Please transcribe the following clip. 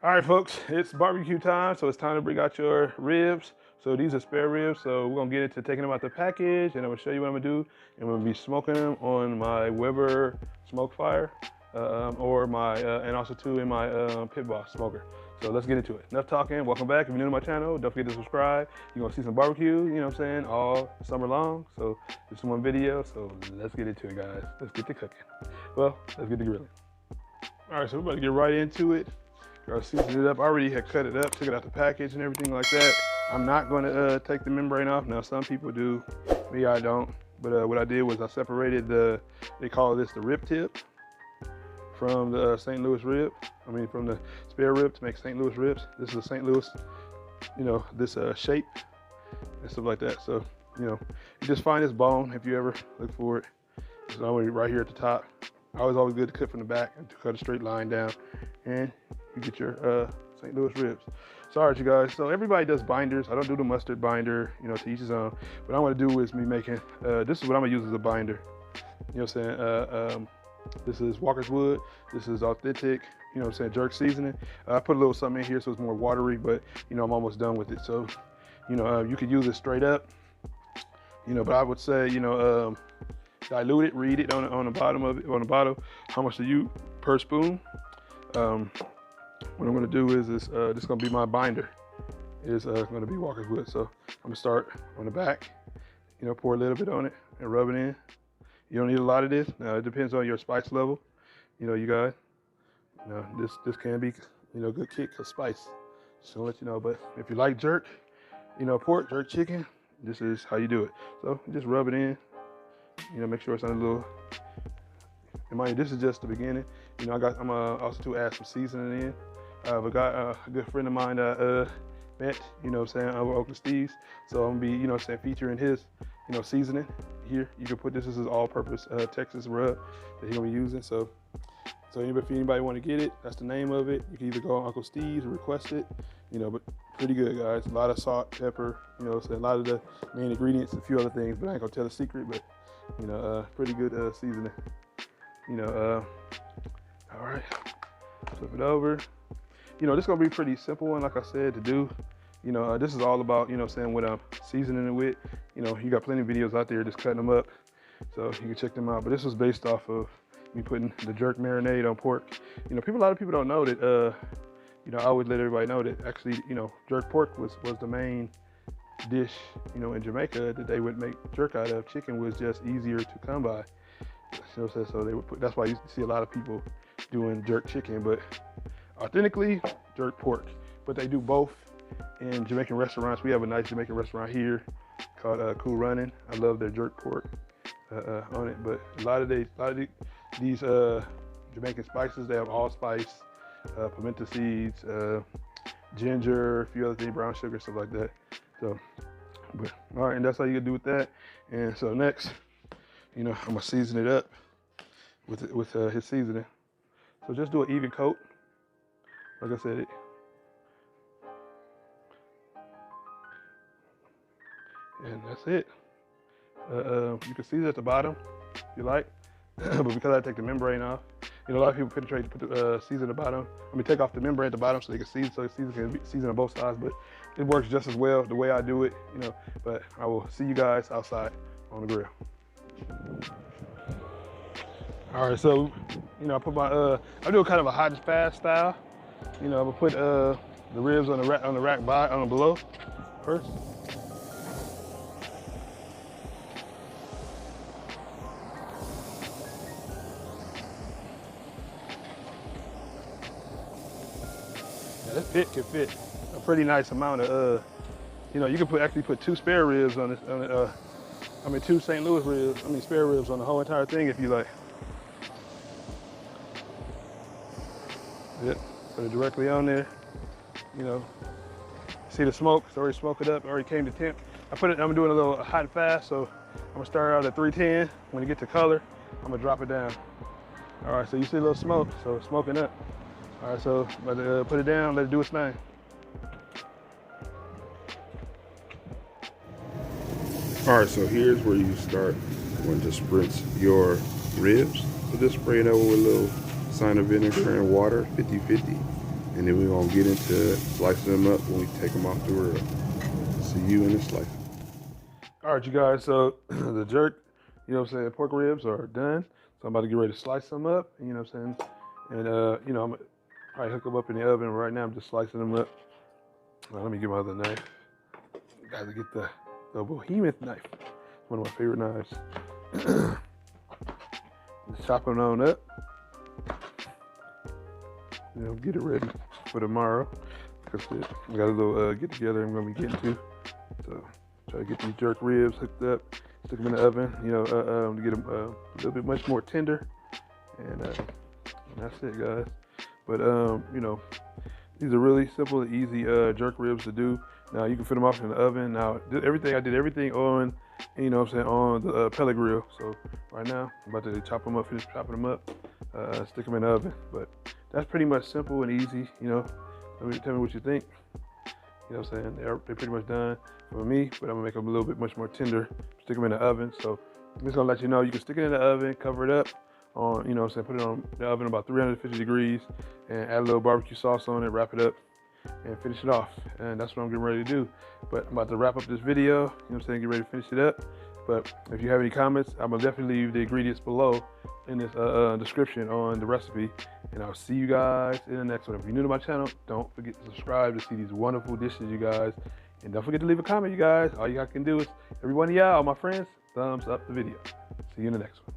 All right, folks, it's barbecue time, so it's time to bring out your ribs. So these are spare ribs, so we're gonna get into taking them out the package, and I'm gonna show you what I'm gonna do. And I'm gonna be smoking them on my Weber smoke fire, or my, and also too in my Pit Boss smoker. So let's get into it. Enough talking, welcome back. If you're new to my channel, don't forget to subscribe. You're gonna see some barbecue, you know what I'm saying, all summer long. So it's one video, so let's get into it, guys. Let's get to cooking. Well, let's get to grilling. All right, so we're about to get right into it. I seasoned it up. I already had cut it up, took it out the package and everything like that. I'm not going to take the membrane off. Now, some people do. Me, I don't. But what I did was I separated they call this the rib tip from the St. Louis rib. I mean, from the spare rib to make St. Louis ribs. This is a St. Louis, you know, this shape and stuff like that. So, you know, you just find this bone if you ever look for it. It's always right here at the top. Always good to cut from the back and to cut a straight line down. And you get your St. Louis ribs. Sorry, you guys. So everybody does binders. I don't do the mustard binder, you know, to each his own. What I'm gonna do is me making, this is what I'm gonna use as a binder. You know what I'm saying? This is Walker's Wood. This is authentic, you know what I'm saying, jerk seasoning. I put a little something in here so it's more watery, but you know, I'm almost done with it. So, you know, you could use it straight up, you know, but I would say, you know, dilute it, read it on the bottom of it, on the bottle, how much do you per spoon. What I'm gonna do is this is gonna be my binder. Is gonna be Walker's Wood. So I'm gonna start on the back, you know, pour a little bit on it and rub it in. You don't need a lot of this. Now it depends on your spice level. You know, you guys. You know, this can be, you know, good kick of spice. Just gonna let you know. But if you like jerk, you know, pork, jerk chicken, this is how you do it. So just rub it in. You know, make sure it's on a little. And mind you, this is just the beginning. You know, I'm also to add some seasoning in. I've got a good friend of mine that met, you know what I'm saying, over Uncle Steve's. So I'm gonna be, you know what I'm saying, featuring his, you know, seasoning here. You can put this as all-purpose Texas rub that he's gonna be using. So if anybody want to get it, that's the name of it. You can either go on Uncle Steve's or request it, you know, but pretty good, guys. A lot of salt, pepper, you know, so a lot of the main ingredients, a few other things, but I ain't gonna tell the secret, but, you know, pretty good seasoning. You know, all right, flip it over. You know, this is gonna be pretty simple one, like I said, to do. You know, this is all about, you know, saying what I'm seasoning it with. You know, you got plenty of videos out there just cutting them up, so you can check them out. But this was based off of me putting the jerk marinade on pork. You know, a lot of people don't know that. You know, I would let everybody know that actually, you know, jerk pork was the main dish, you know, in Jamaica that they would make jerk out of. Chicken was just easier to come by. You know, so they would put. That's why you see a lot of people doing jerk chicken, but authentically jerk pork. But they do both in Jamaican restaurants. We have a nice Jamaican restaurant here called Cool Running. I love their jerk pork on it. But a lot of these Jamaican spices, they have allspice, pimento seeds, ginger, a few other things, brown sugar, stuff like that. So, but all right, and that's how you do with that. And so next, you know, I'm gonna season it up with his seasoning. So just do an even coat. Like I said, and that's it. You can season at the bottom if you like, but because I take the membrane off, you know, a lot of people put the season at the bottom. I mean, take off the membrane at the bottom so they can season, so the season can be seasoned on both sides. But it works just as well the way I do it, you know. But I will see you guys outside on the grill. All right, so you know, I put my I do kind of a hot and fast style. You know, I'm gonna put the ribs on the rack below first. Yeah, this pit can fit a pretty nice amount of you know, you can actually put 2 spare ribs on this. I mean, 2 St. Louis ribs. I mean, spare ribs on the whole entire thing if you like. Yep, put it directly on there. You know, see the smoke? It's already smoked it up. It already came to temp. I'm doing a little hot and fast, so I'm gonna start out at 310. When you get to color, I'm gonna drop it down. All right, so you see a little smoke, so it's smoking up. All right, so put it down, let it do its thing. All right, so here's where you start going to spritz your ribs. So just spray it over with a little cider vinegar and water, 50-50. And then we're gonna get into slicing them up when we take them off the grill. See you in the slice. All right, you guys, so the jerk, you know what I'm saying, pork ribs are done. So I'm about to get ready to slice them up, you know what I'm saying? And, you know, I'm gonna probably hook them up in the oven. Right now I'm just slicing them up. Let me get my other knife. Gotta get the behemoth knife. It's one of my favorite knives. Just chop them on up. You know, get it ready for tomorrow. Like I said, I got a little get together I'm gonna be getting to. So try to get these jerk ribs hooked up, stick them in the oven, you know, to get them a little bit much more tender. And that's it, guys. But you know, these are really simple and easy jerk ribs to do. Now you can fit them off in the oven. Now I did everything on, you know what I'm saying, on the pellet grill. So right now I'm about to chop them up, finish chopping them up, stick them in the oven. But that's pretty much simple and easy, you know. Tell me what you think. You know what I'm saying? They're pretty much done for me, but I'm gonna make them a little bit much more tender. Stick them in the oven. So I'm just gonna let you know you can stick it in the oven, cover it up on, you know what I'm saying, put it on the oven about 350 degrees and add a little barbecue sauce on it, wrap it up and finish it off. And that's what I'm getting ready to do. But I'm about to wrap up this video, you know what I'm saying, get ready to finish it up. But if you have any comments, I'm gonna definitely leave the ingredients below in this description on the recipe. And I'll see you guys in the next one. If you're new to my channel, don't forget to subscribe to see these wonderful dishes, you guys. And don't forget to leave a comment, you guys. All you guys can do is, every one of y'all, all my friends, thumbs up the video. See you in the next one.